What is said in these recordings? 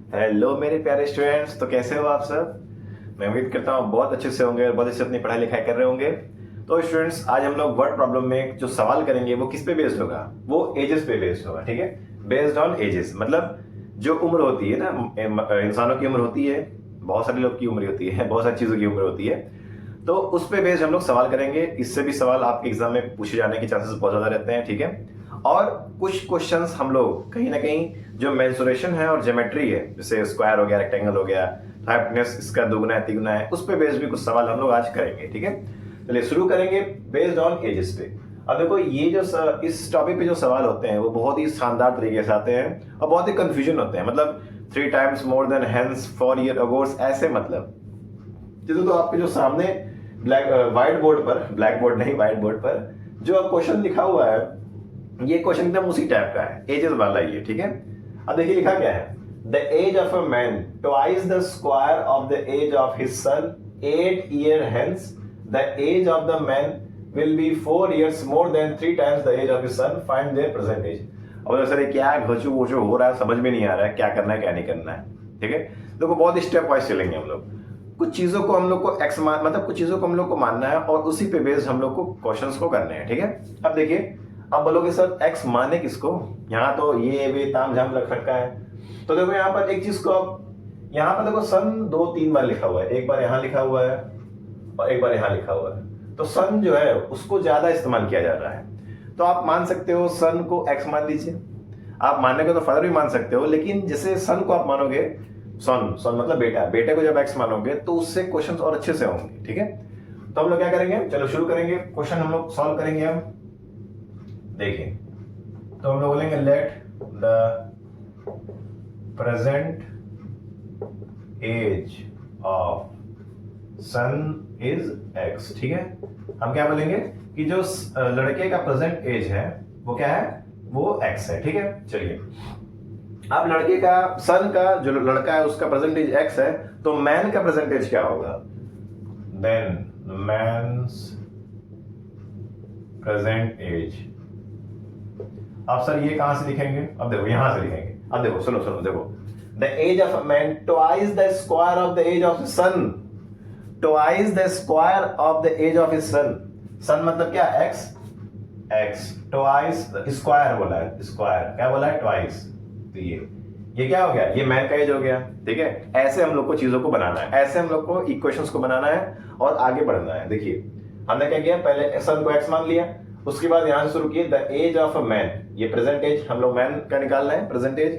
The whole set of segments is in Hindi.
हेलो मेरे प्यारे स्टूडेंट्स, तो कैसे हो आप सब। मैं उम्मीद करता हूँ बहुत अच्छे से होंगे और बहुत अच्छे से अपनी पढ़ाई लिखाई कर रहे होंगे। तो स्टूडेंट्स, आज हम लोग वर्ड प्रॉब्लम में जो सवाल करेंगे वो किस पे बेस्ड होगा, वो एजेस पे बेस्ड होगा। ठीक है, बेस्ड ऑन एजेस, मतलब जो उम्र होती है ना, इंसानों की उम्र होती है, बहुत सारे लोग की उम्र होती है, बहुत सारी चीज़ों की उम्र होती है। तो उस पे बेस्ड हम लोग सवाल करेंगे। इससे भी सवाल आपके एग्जाम में पूछे जाने के चांसेस बहुत ज़्यादा रहते हैं। ठीक है, और कुछ क्वेश्चंस हम लोग कहीं ना कहीं जो मेंसुरेशन है और ज्योमेट्री है, जैसे स्क्वायर हो गया, रेक्टेंगल हो गया, हाइपोटेन्यूज इसका दुगुना है तिगुना है, उस पे बेस्ड भी कुछ सवाल हम लोग आज करेंगे। ठीक है, चलिए शुरू करेंगे बेस्ड ऑन एजेस पे। अब देखो, ये जो इस टॉपिक पे जो सवाल होते हैं वो बहुत ही शानदार तरीके से आते हैं और बहुत ही कंफ्यूजन होते हैं। मतलब 3 times more than hence 4 year ago, ऐसे मतलब जैसे तो आपके जो सामने व्हाइट बोर्ड पर, ब्लैक बोर्ड नहीं व्हाइट बोर्ड पर जो क्वेश्चन लिखा हुआ है, ये क्वेश्चन एकदम उसी टाइप का है, एजेस वाला ही है। ठीक है, अब देखिए लिखा क्या है। The age of a man twice the square of the age of his son 8 year hence, the age of the man will be 4 years more than 3 times the age of his son, find their present age। अब सर ये क्या घोचू घोचू हो रहा है, समझ में नहीं आ रहा है क्या करना है क्या नहीं करना है। ठीक है, देखो बहुत स्टेप वाइज चलेंगे हम लोग। कुछ चीजों को हम लोग को एक्स मान, मतलब कुछ चीजों को हम लोग को मानना है और उसी पे बेस्ड हम लोग को क्वेश्चंस को करने हैं। ठीक है, अब देखिए, अब बोलोगे सर एक्स माने किसको, यहाँ तो ये भी ताम झाम रख रखा है। तो देखो यहाँ पर एक चीज को, अब यहाँ पर देखो सन 2-3 बार लिखा हुआ है, एक बार यहाँ लिखा हुआ है और एक बार यहाँ लिखा हुआ है। तो सन जो है उसको ज्यादा इस्तेमाल किया जा रहा है। तो आप मान सकते हो सन को एक्स मान लीजिए। आप मानने को तो फादर भी मान सकते हो, लेकिन जैसे सन को आप मानोगे, सन सन मतलब बेटा, बेटे को जब एक्स मानोगे तो उससे क्वेश्चंस और अच्छे से होंगे। ठीक है, तो हम लोग क्या करेंगे, चलो शुरू करेंगे, क्वेश्चन हम लोग सॉल्व करेंगे। हम देखिए, तो हम लोग बोलेंगे let the present age of son is x. ठीक है, हम क्या बोलेंगे कि जो लड़के का प्रेजेंट एज है वो क्या है, वो एक्स है। ठीक है, चलिए अब लड़के का, सन का जो लड़का है उसका प्रेजेंट एज एक्स है, तो मैन का प्रेजेंट एज क्या होगा, देन मैन्स प्रेजेंट एज। अब सर ये कहां से लिखेंगे, अब देखो यहां से लिखेंगे। अब देखो सुनो सुनो, देखो the age of a man twice the square of the age of son, twice the square of the age of son. Son मतलब क्या, एक्स, एक्स ट्वाइस स्क्वायर बोला है, स्क्वायर क्या बोला है, ट्वाइस। तो ये क्या हो गया, ये मैन का एज हो गया। ठीक है, ऐसे हम लोग को चीजों को बनाना है, ऐसे हम लोग को इक्वेशंस को बनाना है और आगे बढ़ना है। देखिए हमने क्या किया, पहले सन को एक्स मान लिया, उसके बाद यहां से शुरू किए the age of a man, ये प्रेजेंट एज हम लोग मैन का निकालना है, present age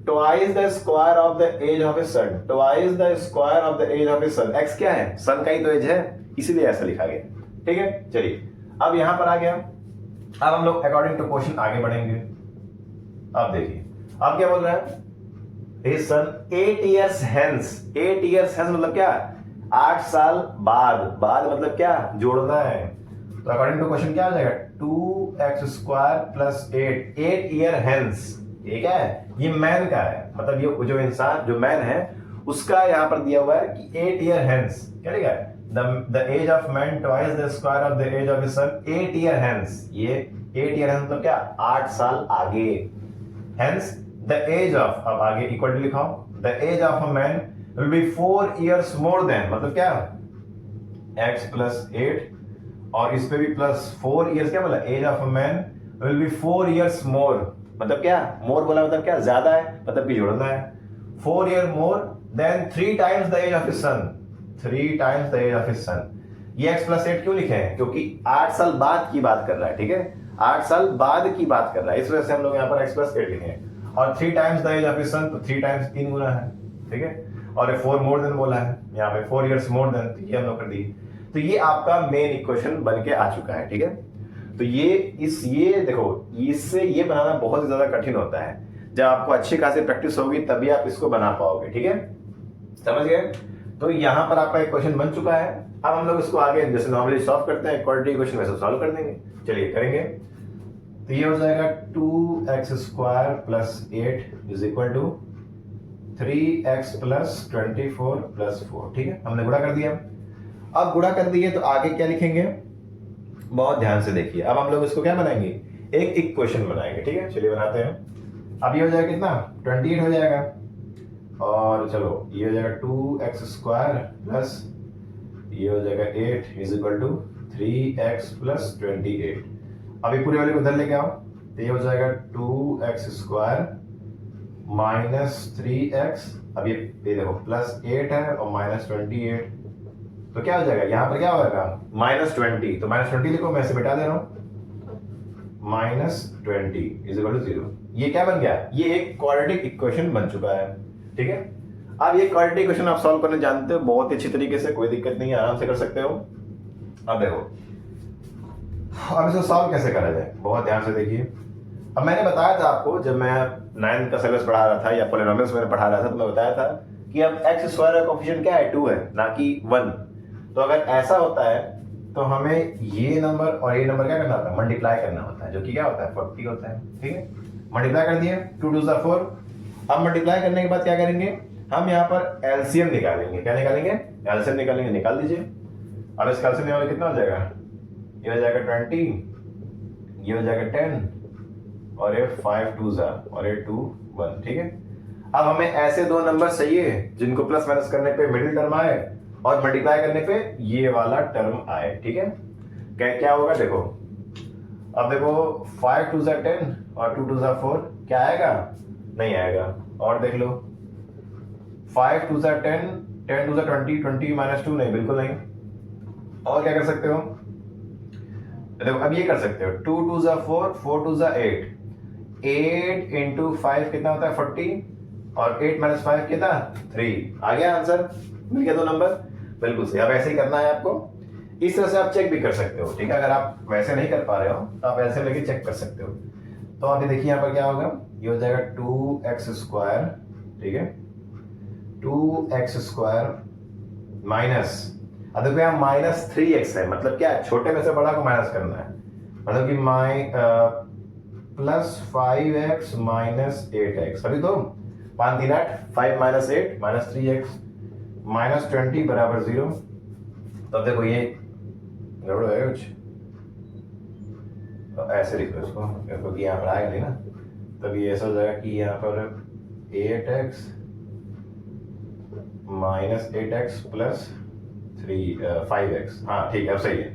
twice the square of the age of a son, twice the square of the age of a son. X क्या है, सन का ही तो एज है, इसीलिए ऐसा लिखा गया। ठीक है, चलिए अब यहां पर आ गया। अब हम लोग अकॉर्डिंग टू क्वेश्चन आगे बढ़ेंगे। अब देखिए अब क्या बोल रहा है, his son 8 years hence, 8 years hence मतलब क्या, 8 साल बाद, बाद मतलब क्या, जोड़ना है। तो अकॉर्डिंग टू क्वेश्चन क्या आ जाएगा, 2x square plus 8 year hence। ये क्या है, ये मैन का है, मतलब ये जो इंसान जो मैन है उसका यहाँ पर दिया हुआ है कि 8 year hence क्या लिखा है, the age of man twice the square of the age of his son 8 year hence। ये 8 year hence मतलब क्या, 8 साल आगे। hence the age of, अब आगे इक्वल टू लिखाओ, the age of a man will be 4 years more than, मतलब क्या, x plus 8 और इस पे भी प्लस 4 years, क्या बोला, age of a man will be 4 years more, मतलब क्या, more बोला मतलब क्या, ज्यादा है, मतलब भी जोड़ना है। 4 year more than 3 times the age of his son, 3 times the age of his son। ये x plus 8 क्यों लिखे हैं, क्योंकि 8 साल बाद की बात कर रहा है। ठीक है, 8 साल बाद की बात कर रहा है, इस वजह से हम लोग यहाँ पर x plus 8 लिखे हैं। और 3 times the age of his son, तो 3 times 3 गुना है। ठीक है, और 4 more than बोला है यहाँ पे, 4 years more than, तो ये हम लोग कर दिए। तो ये आपका मेन इक्वेशन बन के आ चुका है। ठीक है, तो ये देखो, इससे ये बनाना बहुत ही ज्यादा कठिन होता है। जब आपको अच्छी खासी प्रैक्टिस होगी तभी आप इसको बना पाओगे। ठीक है, समझ गए। तो यहाँ पर आपका एक क्वेश्चन बन चुका है। अब हम लोग इसको आगे जैसे नॉर्मली सॉल्व करते हैं, क्वाड्रेटिक इक्वेशन वैसे सॉल्व कर देंगे। चलिए करेंगे, तो ये हो जाएगा 2x square plus 8 is equal to 3x plus 24 plus 4। ठीक है, हमने गुणा कर दिया। अब गुणा कर दिए तो आगे क्या लिखेंगे, बहुत ध्यान से देखिए। अब हम लोग इसको क्या बनाएंगे, एक इक्वेशन बनाएंगे। ठीक है, चलिए बनाते हैं। अब ये हो जाएगा कितना, 28 हो जाएगा। और चलो ये हो जाएगा 2x² प्लस ये हो जाएगा 8 is equal to 3x plus 28। अभी पूरे वाले को उधर लेके आओ तो ये हो जाएगा 2x² माइनस 3x, अब ये देखो प्लस 8 है और माइनस 28, तो क्या हो जाएगा यहाँ पर क्या होगा -20, तो -20 लिखो, मैं इसे मिटा दे रहा हूँ, -20 इज इक्वल टू 0। ये क्या बन गया, ये एक क्वाड्रेटिक इक्वेशन बन चुका है, ठीक है। अब ये क्वाड्रेटिक इक्वेशन आप सॉल्व करने जानते हो बहुत ही अच्छी तरीके से, कोई दिक्कत नहीं है, आराम से कर सकते हो। अब देखो अब इसे सॉल्व कैसे करा जाए, बहुत ध्यान से देखिए। अब मैंने बताया था आपको, जब मैं 9th का सिलेबस पढ़ा रहा था या पॉलिनोमियल्स में पढ़ा रहा था, तो मैं बताया था कि अब x² का कोएफिशिएंट क्या है, 2 है, ना कि 1। तो अगर ऐसा होता है तो हमें ये नंबर और ये नंबर क्या करना होता है, मल्टीप्लाई करना होता है, जो कि क्या होता है 40 होता है, ठीक है। मल्टीप्लाई कर दिए, 2 2 4। अब मल्टीप्लाई करने के बाद क्या करेंगे, हम यहाँ पर एलसीएम निकालेंगे। क्या निकालेंगे, एलसीएम निकालेंगे, निकाल दीजिए। अब इसका एलसीएम निकालेंगे कितना हो जाएगा, ये हो जाएगा 20, ये हो जाएगा 10 और ये 5 2 और ये 2 1, ठीक है। अब हमें ऐसे दो नंबर चाहिए जिनको प्लस माइनस करने पे मिडिल टर्म आए और मल्टीप्लाई करने पे ये वाला टर्म आए, ठीक है। क्या होगा देखो, अब देखो 5 2 10 और 2 2 4, क्या आएगा, नहीं आएगा। और देख लो 5 2 10, 10 2 20, 20 -2, नहीं, बिल्कुल नहीं। और क्या कर सकते हो, देखो अब ये कर सकते हो, 2 2 4, 4 2 8, 8 इंटू 5 कितना होता है 40, और 8 - 5 कितना 3। आ गया आंसर, मिल गया दो नंबर, बिल्कुल सही। अब ऐसे ही करना है आपको, इस तरह से आप चेक भी कर सकते हो, ठीक है। अगर आप वैसे नहीं कर पा रहे हो तो आप ऐसे लेके चेक कर सकते हो। तो आप ये देखिए यहाँ पर क्या होगा, ये हो जाएगा 2x², ठीक है, 2x² माइनस, अब देखो यहाँ -3x है, मतलब क्या है, छोटे में से बड़ा को माइनस करना है, मतलब कि प्लस 5x माइनस 8x, अभी तो 5 3 8, 5 - 8 -3x -20 बराबर 0। तो देखो ये गड़बड़ है कुछ, तो ऐसे लिखो इसको, क्योंकि यहाँ पर आएगा नहीं ना, तब ये ऐसा हो जाएगा कि यहाँ पर 8x minus 8x plus 5x, हाँ ठीक है, अब सही है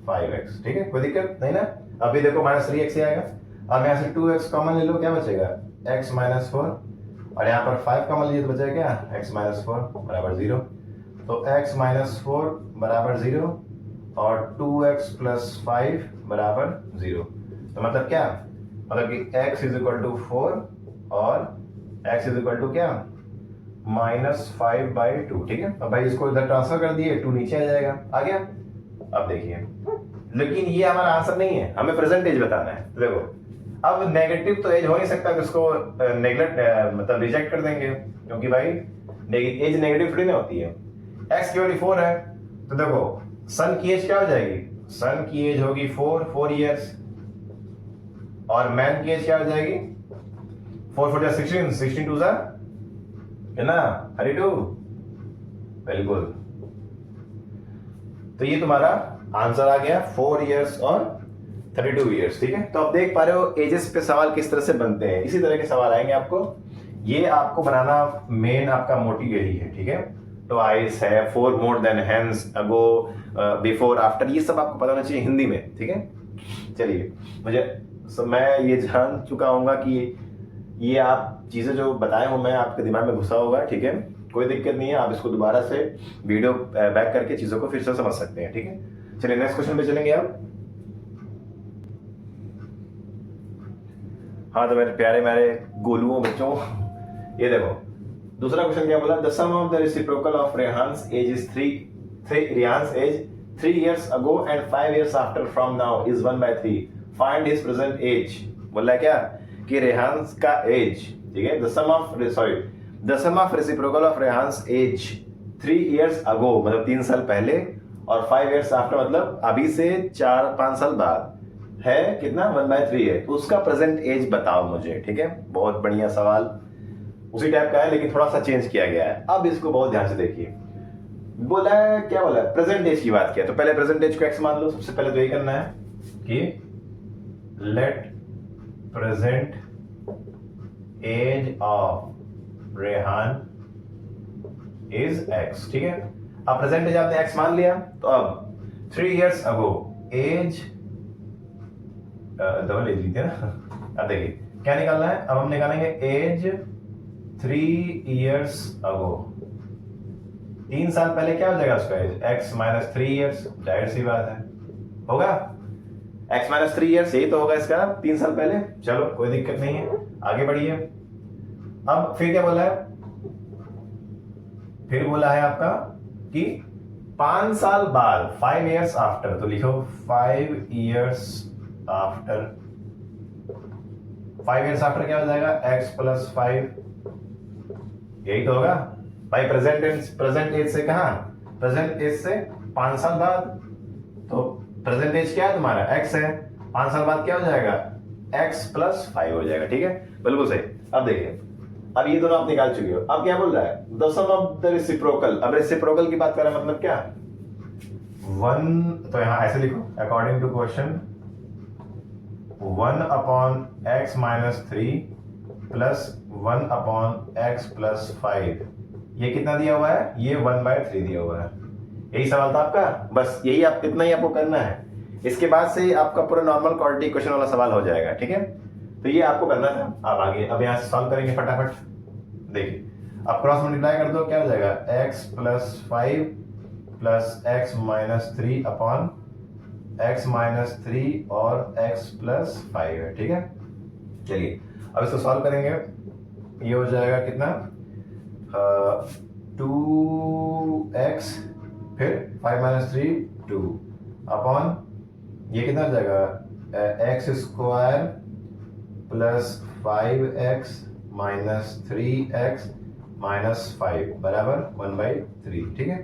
5x, ठीक है, कोई दिक्कत नहीं ना। अभी देखो -3x ही आएगा। अब यहाँ से 2x कॉमन ले लो, क्या बचेगा x -4, और यहाँ पर 5 कॉमन लिए तो बचेगा क्या, x -4 बराबर 0। तो x -4 बराबर 0 और 2x प्लस 5 बराबर 0। तो मतलब क्या, मतलब कि x इज इक्वल टू 4 और x इज इक्वल टू क्या, -5/2, ठीक है। अब भाई इसको इधर ट्रांसफर कर दिए, 2 नीचे आ जाएगा, आ गया। अब देखिए, लेकिन ये हमारा आंसर नहीं है, हमें प्रेजेंट एज बताना है। तो देखो अब नेगेटिव तो एज हो नहीं सकता, तो इसको नेगलेक्ट मतलब रिजेक्ट कर देंगे, क्योंकि भाई एज नेगेटिव थोड़ी ना होती है। x की वैल्यू 4 है, तो देखो सन की एज क्या हो जाएगी, सन की एज होगी 4 इयर्स, और मैन की एज क्या हो जाएगी 4 4 16, 16 2 है ना 32, बिल्कुल। तो ये तुम्हारा आंसर आ गया 4 इयर्स और 32 इयर्स, ठीक है। तो आप देख पा रहे हो एजेस पे सवाल किस तरह से बनते हैं, इसी तरह के सवाल आएंगे आपको। ये आपको बनाना मेन आपका मोटिव यही है, ठीक है। ट्वाइस है, 4 मोर देन, हेंस, अगो, बिफोर, आफ्टर, ये सब आपको पता होना चाहिए हिंदी में, ठीक है। चलिए मैं ये जान चुका हूँ कि ये आप चीजें जो बताए हो मैं आपके दिमाग में घुसा होगा, ठीक है, कोई दिक्कत नहीं है। आप इसको दोबारा से वीडियो बैक करके चीजों को फिर से समझ सकते हैं, ठीक है। चलिए नेक्स्ट क्वेश्चन पे चलेंगे आप। हाँ तो मेरे प्यारे मेरे गोलुओं बच्चों, ये देखो दूसरा क्वेश्चन क्या बोला, the sum of the reciprocal of Rehan's age is 3 years ago and 5 years after from now is 1/3, find his present age। बोला क्या कि रेहान्स का एज, ठीक है, the sum of reciprocal of Rehan's age 3 years ago मतलब 3 साल पहले, और 5 years after मतलब अभी से 4-5 साल बाद है कितना 1/3 है, तो उसका प्रेजेंट एज बताओ मुझे, ठीक है। बहुत बढ़िया सवाल, उसी टाइप का है लेकिन थोड़ा सा चेंज किया गया है। अब इसको बहुत ध्यान से देखिए, बोला है क्या बोला है, प्रेजेंट एज की बात किया, तो पहले प्रेजेंट एज को x मान लो। सबसे पहले तो यही करना है कि let present age of Rehan is x, ठीक है। अब प्रेजेंट एज आपने x मान लिया, तो अब 3 years अगो एज, डबल एज लिखते हैं ना। अब देखिए क्या निकालना है, अब हम निकालेंगे एज 3 years अगो। 3 साल पहले क्या हो जाएगा उसका एज, x माइनस 3 years, जाहिर सी बात है होगा x माइनस 3 years, यही तो होगा इसका 3 साल पहले। चलो कोई दिक्कत नहीं है, आगे बढ़िए। अब फिर क्या बोला है, फिर बोला है आपका कि 5 साल बाद, 5 years आफ्टर, तो लिखो 5 years आफ्टर। 5 years आफ्टर क्या हो जाएगा, x प्लस 5, यही तो होगा भाई। प्रेजेंट एज से कहा, प्रेजेंट एज से 5 साल बाद, तो प्रेजेंट एज क्या है तुम्हारा, x है। 5 साल बाद क्या हो जाएगा, x प्लस 5 हो जाएगा, ठीक है, बिल्कुल सही। अब देखिए, अब ये दोनों आप निकाल चुके हो। अब क्या बोल रहा है, the sum of the reciprocal. अब रेसिप्रोकल की बात कर रहा है, मतलब क्या, 1, तो यहां ऐसे लिखो, according to question 1 upon x minus 3 plus 1 upon x plus 5, ये कितना दिया हुआ है, ये 1/3 दिया हुआ है। यही सवाल था आपका, बस यही आप, इतना ही आपको करना है। इसके बाद से आपका पूरा नॉर्मल क्वाड्रेटिक क्वेश्चन वाला सवाल हो जाएगा, ठीक है। तो ये आपको करना था। अब आगे, अब यहां से सॉल्व करेंगे फटाफट। देखिए, अब क्रॉस मल्टीप्लाई कर दो, क्या हो जाएगा, x plus 5 plus x minus 3 upon x minus 3 और x प्लस 5 है, ठीक है। चलिए अब इसको सॉल्व करेंगे, ये हो जाएगा कितना, 2x फिर 5 माइनस 3 2 अपॉन ये कितना हो जाएगा, x square plus 5x minus 3x minus 5 बराबर 1/3, ठीक है।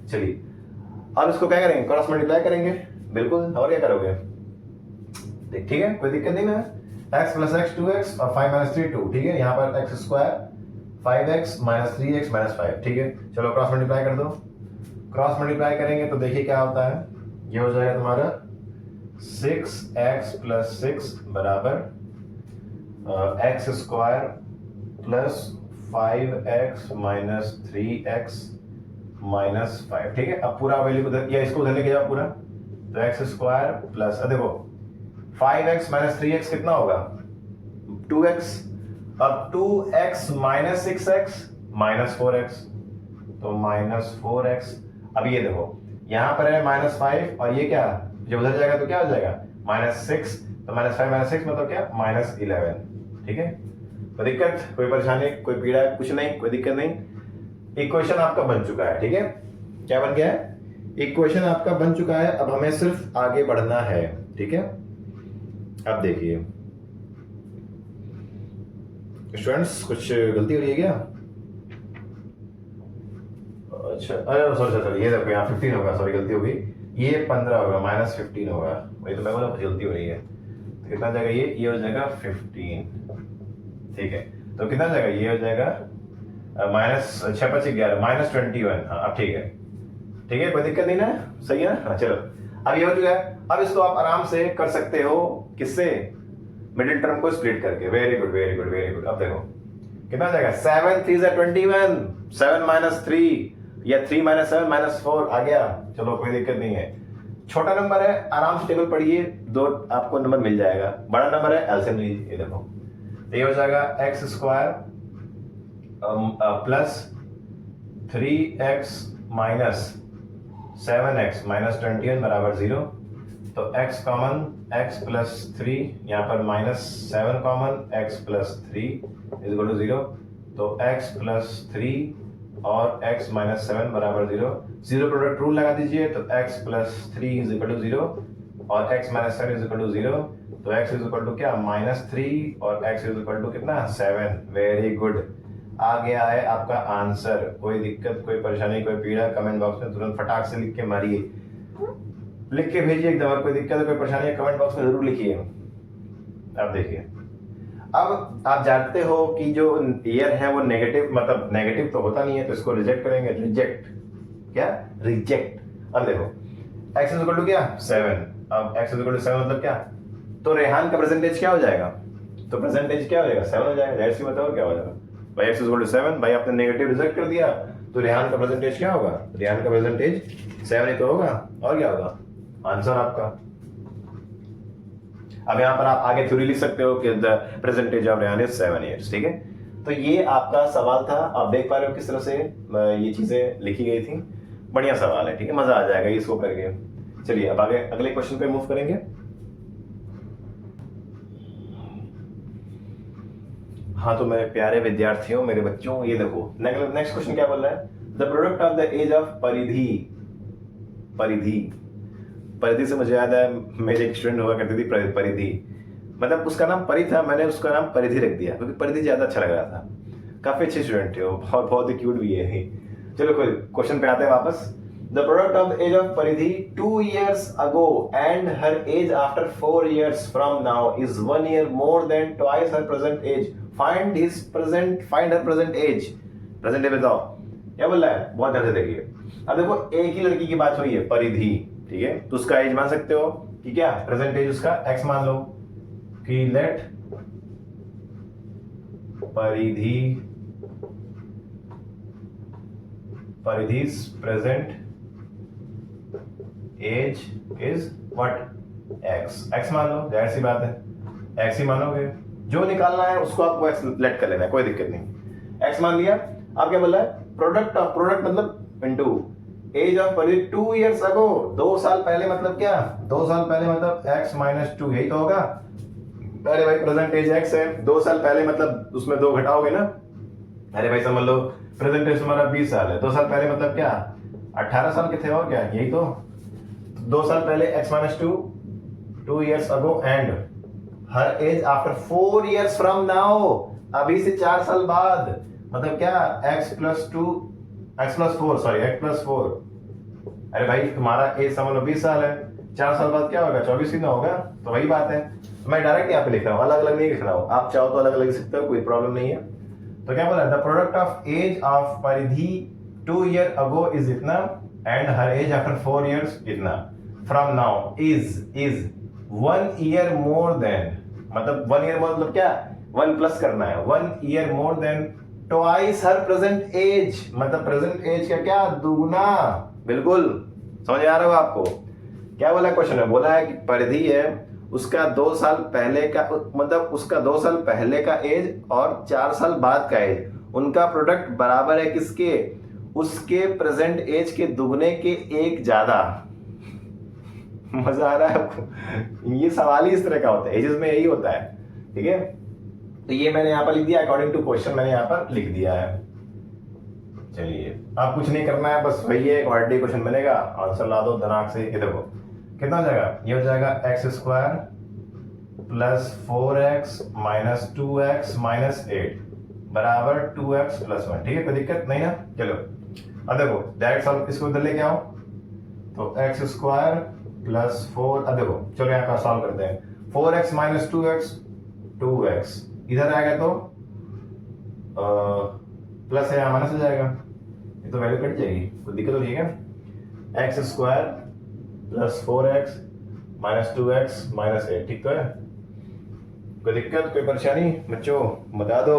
चलिए अब इसको क्या करेंगे, क्रॉस मल्टीप्लाई करेंगे, बिल्कुल। और क्या करोगे, ठीक है, कोई दिक्कत नहीं ना। x प्लस x 2x और 5 माइनस 3 2, ठीक है। यहाँ पर x square 5x minus 3x minus 5, ठीक है। चलो क्रॉस मल्टीप्लाई कर दो। क्रॉस मल्टीप्लाई करेंगे तो देखिए क्या होता है, ये हो जाएगा तुम्हारा 6x प्लस 6 बराबर x square plus 5x minus 3x minus 5, ठीक है। अब पूरा वैल्यू उधर, या इसको उधर लेके जाओ पूरा, तो x स्क्वायर प्लस, देखो 5x माइनस 3x कितना होगा, 2x। अब 2x minus 6x minus 4x, तो माइनस 4x। अब ये देखो यहां पर है माइनस 5 और ये क्या, जब उधर जाएगा तो क्या हो जाएगा, माइनस 6, तो माइनस 5 माइनस 6 मतलब क्या, माइनस 11, ठीक है। कोई दिक्कत, कोई परेशानी, कोई पीड़ा, कुछ नहीं, कोई दिक्कत नहीं। इक्वेशन आपका बन चुका है, ठीक है। क्या बन गया है, इक्वेशन आपका बन चुका है। अब हमें सिर्फ आगे बढ़ना है, ठीक है। अब देखिए स्टूडेंट्स, कुछ गलती हो रही है क्या, अच्छा, अरे सॉरी, ये देखो यहाँ 15 होगा, सॉरी गलती होगी, ये 15 होगा, माइनस 15 होगा, वही तो मैं बोला गलती हो रही है। तो कितना हो जाएगा, ये हो जाएगा 15, ठीक है। तो कितना हो जाएगा, ये हो जाएगा माइनस 6 5 11 माइनस 21, हाँ अब ठीक है, ठीक है, कोई दिक्कत नहीं ना, सही है ना। हाँ चलो, अब ये हो चुका है। अब इसको आप आराम से कर सकते हो, किससे, मिडिल टर्म को स्प्लिट करके। Very good very good very good. अब देखो कितना हो जाएगा, 7 3 21, 7 माइनस 3 या 3 माइनस 7 माइनस 4 आ गया। चलो कोई दिक्कत नहीं है, छोटा नंबर है, आराम से टेबल पढ़िए, 2 आपको नंबर मिल जाएगा। बड़ा नंबर है, एलसीएम लीजिए, ये देखो ये हो जाएगा x square plus 3x minus 7x minus 21 बराबर 0। तो x कॉमन, x प्लस 3, यहाँ पर minus 7 common, x plus 3 is equal to 0। तो x प्लस 3 और x माइनस 7 बराबर 0। जीरो प्रोडक्ट रूल लगा दीजिए, तो x plus 3 is equal to 0 और x minus 7 is equal to 0। तो x इज इक्वल टू क्या, माइनस 3 और x इज इक्वल टू कितना, 7। वेरी गुड, आ गया है आपका आंसर। कोई दिक्कत, कोई परेशानी, कोई पीड़ा, कमेंट बॉक्स में तुरंत फटाक से लिख के मारिए, लिख के भेजिए एकदम। और कोई दिक्कत है, कोई परेशानी है, कमेंट बॉक्स में जरूर लिखिए। अब देखिए, अब आप जानते हो कि जो ईयर है वो नेगेटिव, मतलब नेगेटिव तो होता नहीं है, तो इसको रिजेक्ट करेंगे। रिजेक्ट, क्या, रिजेक्ट। अब देखो x इज इक्वल टू क्या, 7। अब x इज इक्वल टू 7 मतलब क्या, तो रेहान का परसेंटेज क्या हो जाएगा, तो परसेंटेज क्या हो जाएगा, 7 हो जाएगा, जाहिर सी बात है, और क्या हो जाएगा। भाई x इक्वल टू 7, भाई आपने नेगेटिव रिजेक्ट कर दिया, तो रेहान का परसेंटेज क्या होगा? रेहान का परसेंटेज 7 ही तो होगा, और क्या होगा आंसर आपका। अब यहाँ पर आप आगे थ्योरी लिख सकते हो कि the percentage of Rehan is 7 years, ठीक है। तो ये आपका सवाल था, आप देख पा रहे हो किस तरह से ये चीजें लिखी गई थी। बढ़िया सवाल है, ठीक है, मजा आ जाएगा इसको करके। चलिए अब आगे अगले क्वेश्चन पे मूव करेंगे। हाँ तो मेरे प्यारे विद्यार्थियों, मेरे बच्चों, ये देखो नेक्स्ट क्वेश्चन क्या बोल रहा है? The product of the age of Paridhi. Paridhi, परिधि से मुझे याद है मेरे एक स्टूडेंट हुआ करती थी परिधि, मतलब उसका नाम परि था, मैंने उसका नाम परिधि रख दिया क्योंकि परिधि ज्यादा अच्छा लग रहा था। काफी अच्छे स्टूडेंट थे वो, बहुत बहुत ही क्यूट भी है। चलो कोई क्वेश्चन पे आते हैं वापस। The product of the age of Paridhi 2 years ago and her age after 4 years from now is 1 year more than twice her present age. Find her present age. Present age बताओ क्या बोल रहा है, बहुत ध्यान से देखिए। अब देखो एक ही लड़की की बात हुई है परिधि, ठीक है, तो उसका एज मान सकते हो कि क्या प्रेजेंट एज उसका x मान लो कि late परिधि's present age is what? x मान लो, जाहिर सी बात है x ही मानोगे, जो निकालना है उसको आपको x लेट कर लेना है, कोई दिक्कत नहीं। x मान लिया। आप क्या बोल रहा है? प्रोडक्ट मतलब into as of Paridhi 2 years ago, 2 साल पहले मतलब क्या? 2 साल पहले मतलब x माइनस 2, यही तो होगा। अरे भाई प्रेजेंट एज x है, 2 साल पहले मतलब उसमें 2 घटाओगे ना। अरे भाई समझ लो प्रेजेंट एज तुम्हारा 20 साल है, 2 साल पहले मतलब क्या 18 साल के थे, और क्या, यही तो। 2 साल पहले x minus 2 years ago and her age after 4 years from now, अभी से 4 साल बाद मतलब क्या x प्लस 4। अरे भाई तुम्हारा एज समझ लो 20 साल है, 4 साल बाद क्या होगा 24 ही ना होगा, तो वही बात है। तो मैं डायरेक्ट यहाँ पे लिख रहा हूँ, अलग अलग नहीं लिख रहा हूँ, आप चाहो तो अलग अलग लिख सकते हो, कोई प्रॉब्लम नहीं है। तो क्या बोला? The product of age of Paridhi 2 year ago is इतना and her age after 4 years इतना, from now is 1 year more than, मतलब 1 year मोर मतलब क्या 1 प्लस करना है, 1 year मोर देन ट्वाइस हर प्रेजेंट एज, मतलब प्रेजेंट एज का क्या दुगुना। बिल्कुल समझ आ रहा हो आपको क्या बोला क्वेश्चन में? बोला है कि परिधि है उसका 2 साल पहले का, मतलब उसका 2 साल पहले का एज और 4 साल बाद का एज, उनका प्रोडक्ट बराबर है किसके? उसके प्रेजेंट एज के दुगने के एक ज्यादा। मजा आ रहा है आपको? ये सवाल ही इस तरह का होता है, एजेस में यही होता है, ठीक है। तो ये मैंने यहाँ पर लिख दिया अकॉर्डिंग टू क्वेश्चन, मैंने यहाँ पर लिख दिया है। चलिए आप कुछ नहीं करना है, बस वही है क्वाड्रेटिक क्वेश्चन बनेगा, आंसर ला दो दिमाग से। ये देखो कितना हो जाएगा, ये हो जाएगा x square plus 4x minus 2x minus 8 बराबर 2x प्लस 1, ठीक है, कोई दिक्कत नहीं ना। चलो अब देखो डायरेक्ट सॉल्व, इसको इधर लेके आओ, तो एक्स स्क्वायर प्लस 4, अब देखो चलो यहाँ का सॉल्व करते हैं। 4x माइनस 2x इधर आएगा तो प्लस है, यहाँ माइनस हो जाएगा, ये तो वैल्यू कट जाएगी, कोई दिक्कत हो रही है क्या? X square plus 4x minus 2x minus 8, ठीक तो है, कोई दिक्कत कोई परेशानी बच्चों बता दो।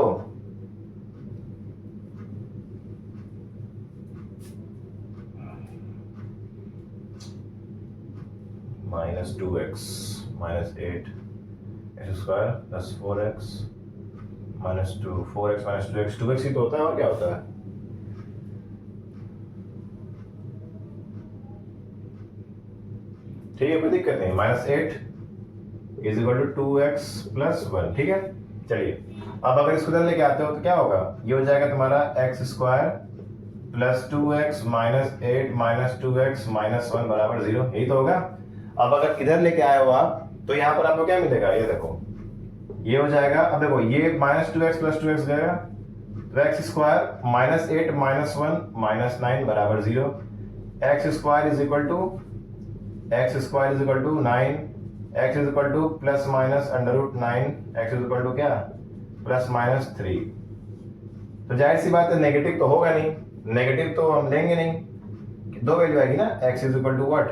Minus 2x minus 8 x square plus 4x minus 2, 4x minus 2x ही तो होता है, और क्या होता है? ठीक है कोई दिक्कत नहीं, minus 8 is equal to 2x plus 1, ठीक है। चलिए अब अगर इसको इधर लेके आते हो तो क्या होगा, ये हो जाएगा तुम्हारा x square plus 2x minus 8 minus 2x minus 1 बराबर 0, यही तो होगा। अब अगर इधर लेके आए हो आप तो यहाँ पर आपको क्या मिलेगा, ये देखो ये हो जाएगा। अब देखो ये माइनस 2x प्लस 2x गएगा, तो x square minus 8 minus 1 minus 9 बराबर 0, x square is equal to 9, x is equal to plus minus under root 9, x is equal to क्या प्लस माइनस 3। तो जाहिर सी बात है नेगेटिव तो होगा नहीं, नेगेटिव तो हम लेंगे नहीं, दो वैल्यू आएगी ना, x is equal to what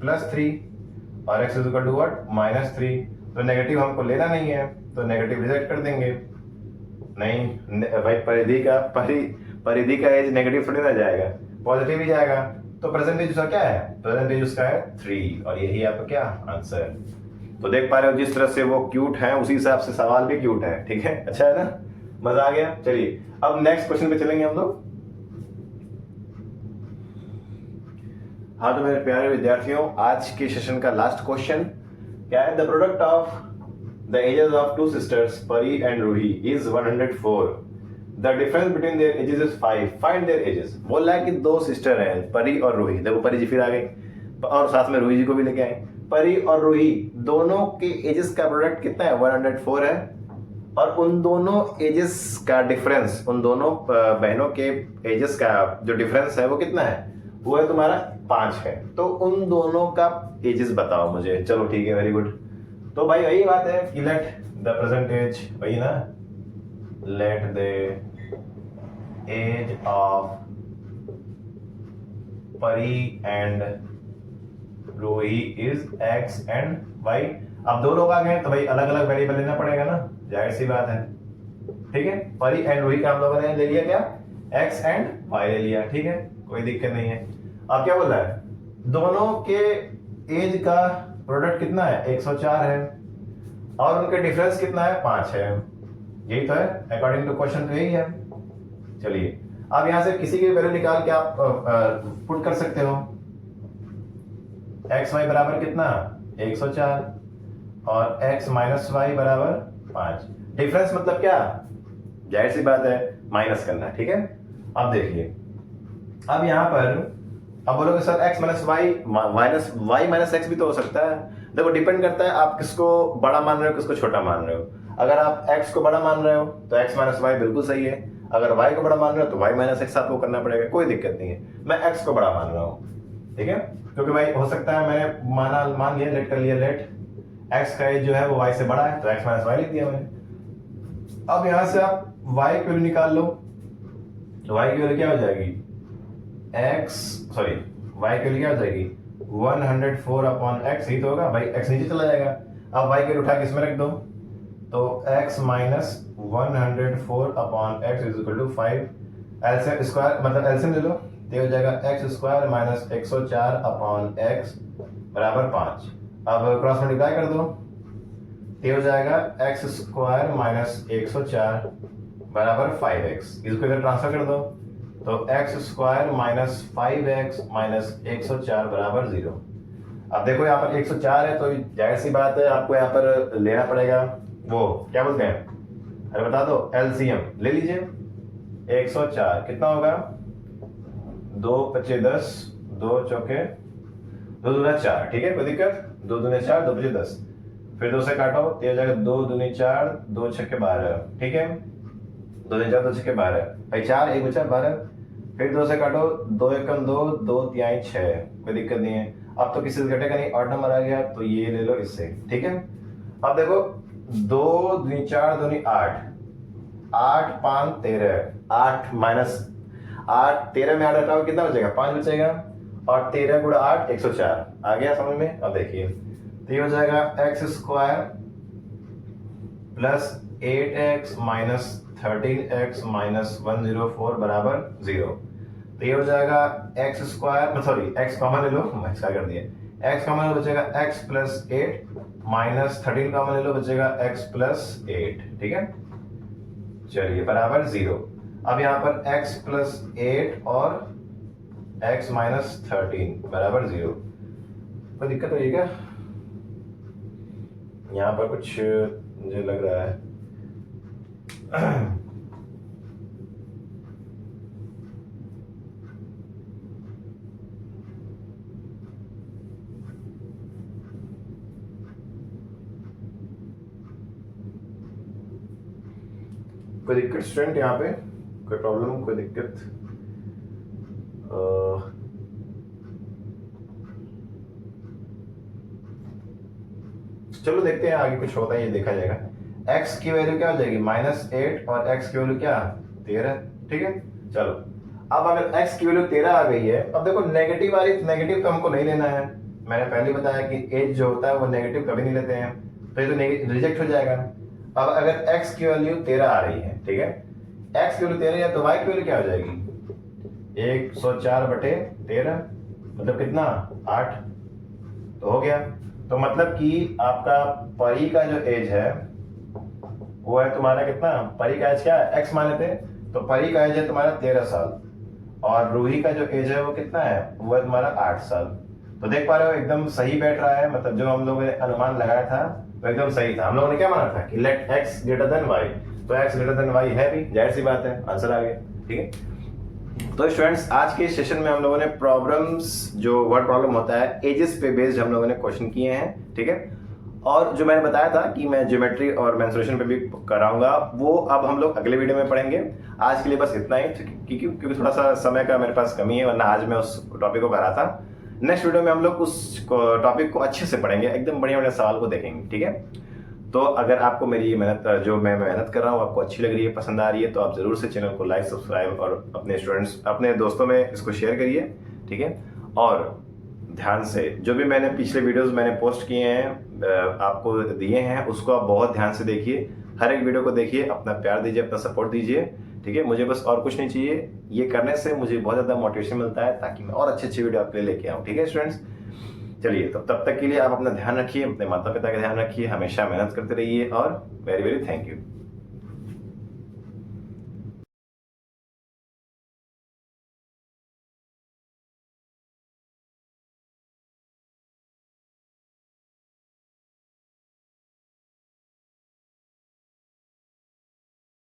plus 3 और x is equal to what minus 3, तो नेगेटिव हमको लेना नहीं है तो नेगेटिव रिजेक्ट कर देंगे। नहीं भाई, परिधि का एज नेगेटिव थोड़ी ना जाएगा, पॉजिटिव ही जाएगा। तो प्रेजेंटेज उसका क्या है, प्रेजेंटेज उसका है 3, और यही आपका क्या आंसर। तो देख पा रहे हो जिस तरह से वो क्यूट है उसी हिसाब से सवाल भी क्यूट है, ठीक है, अच्छा है ना, मजा आ गया। चलिए अब नेक्स्ट क्वेश्चन पे चलेंगे हम लोग। हाँ तो मेरे प्यारे विद्यार्थियों, आज के सेशन का लास्ट क्वेश्चन क्या है, the product of the ages of two sisters Pari and Ruhi is 104, the difference between their ages is 5, find their ages. बोल रहा है कि दो सिस्टर हैं परी और रूही, देखो परी जी फिर आ गई और साथ में रूही जी को भी लेके आए। परी और रूही दोनों के एजेस का प्रोडक्ट कितना है, 104 है, और उन दोनों एजेस का डिफरेंस, उन दोनों बहनों के एजेस का जो डिफरेंस है वो कितना है, वो है तुम्हारा 5 है। तो उन दोनों का एजेस बताओ मुझे। चलो ठीक है, वेरी गुड। तो भाई वही बात है कि लेट द प्रेजेंट एज, वही ना, let the age of Pari and Ruhi is x and y। अब दो लोग आ गए तो भाई अलग अलग वेरिएबल लेना पड़ेगा ना, जाहिर सी बात है, ठीक है। परी एंड रूही का हम लोगों ने ले लिया क्या, x एंड y ले लिया, ठीक है, कोई दिक्कत नहीं है। अब क्या बोल रहा है, दोनों के एज का प्रोडक्ट कितना है, 104 है, और उनके डिफरेंस कितना है, 5 है। यही तो है, अकॉर्डिंग टू क्वेश्चन तो यही है। चलिए अब यहां से किसी की वैल्यू निकाल के आप पुट कर सकते हो। एक्स वाई बराबर कितना, 104, और x माइनस वाई बराबर 5। डिफरेंस मतलब क्या, जाहिर सी बात है माइनस करना, ठीक है। अब देखिए, अब यहां पर अब बोलोगे sir x minus y minus x भी तो हो सकता है। देखो डिपेंड करता है आप किसको बड़ा मान रहे हो किसको छोटा मान रहे हो। अगर आप x को बड़ा मान रहे हो तो x माइनस वाई बिल्कुल सही है, अगर y को बड़ा मान रहे हो तो y माइनस एक्स आपको करना पड़ेगा, कोई दिक्कत नहीं है। मैं x को बड़ा मान रहा हूँ, ठीक है, क्योंकि भाई हो सकता है मैंने मान लिया, लेट कर लिया, लेट x का एज जो है वो y से बड़ा है तो x माइनस वाई लिख दिया मैंने। अब यहां से आप y की वैल्यू निकाल लो, तो y की वैल्यू क्या हो जाएगी, y की वैल्यू क्या हो जाएगी, 104 अपॉन x ही तो होगा भाई, x नीचे चला जाएगा। अब y की वैल्यू उठा के इसमें रख दो, तो x minus 104 upon x is equal to 5, LCM square मतलब एलसीएम ले लो, तो हो जाएगा x square minus 104 upon x बराबर 5। अब क्रॉस मल्टीप्लाई कर दो, तो हो जाएगा x स्क्वायर माइनस 104 बराबर 5x, इसको इधर ट्रांसफर कर दो, तो x square minus 5x minus 104 बराबर 0। अब देखो यहाँ पर 104 है तो जाहिर सी बात है आपको यहाँ पर लेना पड़ेगा वो क्या बोलते हैं, अरे बता दो, एलसीएम ले लीजिए। 104 कितना होगा, 2 पच्चे 10, 2 चौके 2 दूना 4, ठीक है, कोई दिक्कत, 2 दूने 4, 2 पच्चे 10, फिर 2 से काटो तो हो जाएगा 2 दूनी 4, 2 छक्के 12, ठीक है, 2 दूनी 4, 2 छक्के 12 भाई, 4 1 बचा 12, फिर 2 से काटो, 2 एकम 2, 2 तिहाई 6, कोई दिक्कत नहीं है। अब तो किसी से घटेगा नहीं, ऑड नंबर आ गया तो ये ले लो इससे, ठीक है। अब देखो 2 दूनी 4 दूनी 8, 8 5 13, 8 माइनस 8 13 में 8 हटाओ कितना बचेगा, 5 बचेगा, और 13 गुणा 8 104 आ गया समझ में। अब देखिए तो ये हो जाएगा x square plus 8x minus 13x minus 104 बराबर 0। तो ये हो जाएगा x square, sorry x common ले लो, x क्या कर दिया, x कॉमन बचेगा x प्लस 8 माइनस 13 कॉमन ले लो, बचेगा x प्लस 8, ठीक है, चलिए बराबर 0। अब यहाँ पर x प्लस 8 और x माइनस 13 बराबर 0, कोई दिक्कत होगी क्या, यहाँ पर कुछ मुझे लग रहा है कोई दिक्कत स्टूडेंट, यहाँ पे कोई प्रॉब्लम, कोई दिक्कत, चलो देखते हैं आगे कुछ होता है, ये देखा जाएगा। x की वैल्यू क्या हो जाएगी, -8 और x की वैल्यू क्या 13, ठीक है। चलो अब अगर x की वैल्यू 13 आ गई है, अब देखो नेगेटिव वाली, नेगेटिव तो हमको नहीं लेना है, मैंने पहले बताया कि एज जो होता है वो नेगेटिव कभी नहीं लेते हैं, तो ये तो रिजेक्ट हो जाएगा। अब अगर x की वैल्यू 13 आ रही है, ठीक है, x की वैल्यू 13 है तो y की वैल्यू क्या हो जाएगी, 104/13, मतलब कितना, 8, तो हो गया। तो मतलब कि आपका परी का जो एज है वो है तुम्हारा कितना, परी का एज क्या है, x माने थे, तो परी का एज है तुम्हारा 13 साल, और रूही का जो एज है वो कितना है, वो है तुम्हारा 8 साल। तो देख पा रहे हो एकदम सही बैठ रहा है, मतलब जो हम लोगों ने अनुमान लगाया था वो एकदम सही था। हम लोगों ने क्या माना था कि let x greater than y, तो x ग्रेटर देन y है भी, जाहिर सी बात है, आंसर आ गया, ठीक है। तो स्टूडेंट्स आज के सेशन में हम लोगों ने प्रॉब्लम्स, जो वर्ड प्रॉब्लम होता है एजेस पे बेस्ड हम लोगों ने क्वेश्चन किए हैं, ठीक है। और जो मैंने बताया था कि मैं ज्योमेट्री और मेंसुरेशन पे भी कराऊंगा, वो अब हम लोग अगले वीडियो में पढ़ेंगे। आज के लिए बस इतना ही, क्योंकि थोड़ा सा समय का मेरे पास कमी है, वरना आज मैं उस टॉपिक को करा था। नेक्स्ट वीडियो में हम लोग उस टॉपिक को अच्छे से पढ़ेंगे, एकदम बढ़िया बढ़िया सवाल को देखेंगे, ठीक है। तो अगर आपको मेरी मेहनत, जो मैं मेहनत कर रहा हूँ, आपको अच्छी लग रही है, पसंद आ रही है, तो आप जरूर से चैनल को लाइक, सब्सक्राइब और अपने स्टूडेंट्स, अपने दोस्तों में इसको शेयर करिए, ठीक है। और ध्यान से जो भी मैंने पिछले वीडियोस मैंने पोस्ट किए हैं, आपको दिए हैं, उसको आप बहुत ध्यान से देखिए, हर एक वीडियो को देखिए, अपना प्यार दीजिए, अपना सपोर्ट दीजिए, ठीक है। मुझे बस और कुछ नहीं चाहिए, ये करने से मुझे बहुत ज़्यादा मोटिवेशन मिलता है, ताकि मैं और अच्छे वीडियो आपके लिए लेके आऊँ, ठीक है स्टूडेंट्स। चलिए, तो तब तक के लिए आप अपना ध्यान रखिए, अपने माता पिता का ध्यान रखिए, हमेशा मेहनत करते रहिए, और वेरी वेरी थैंक यू।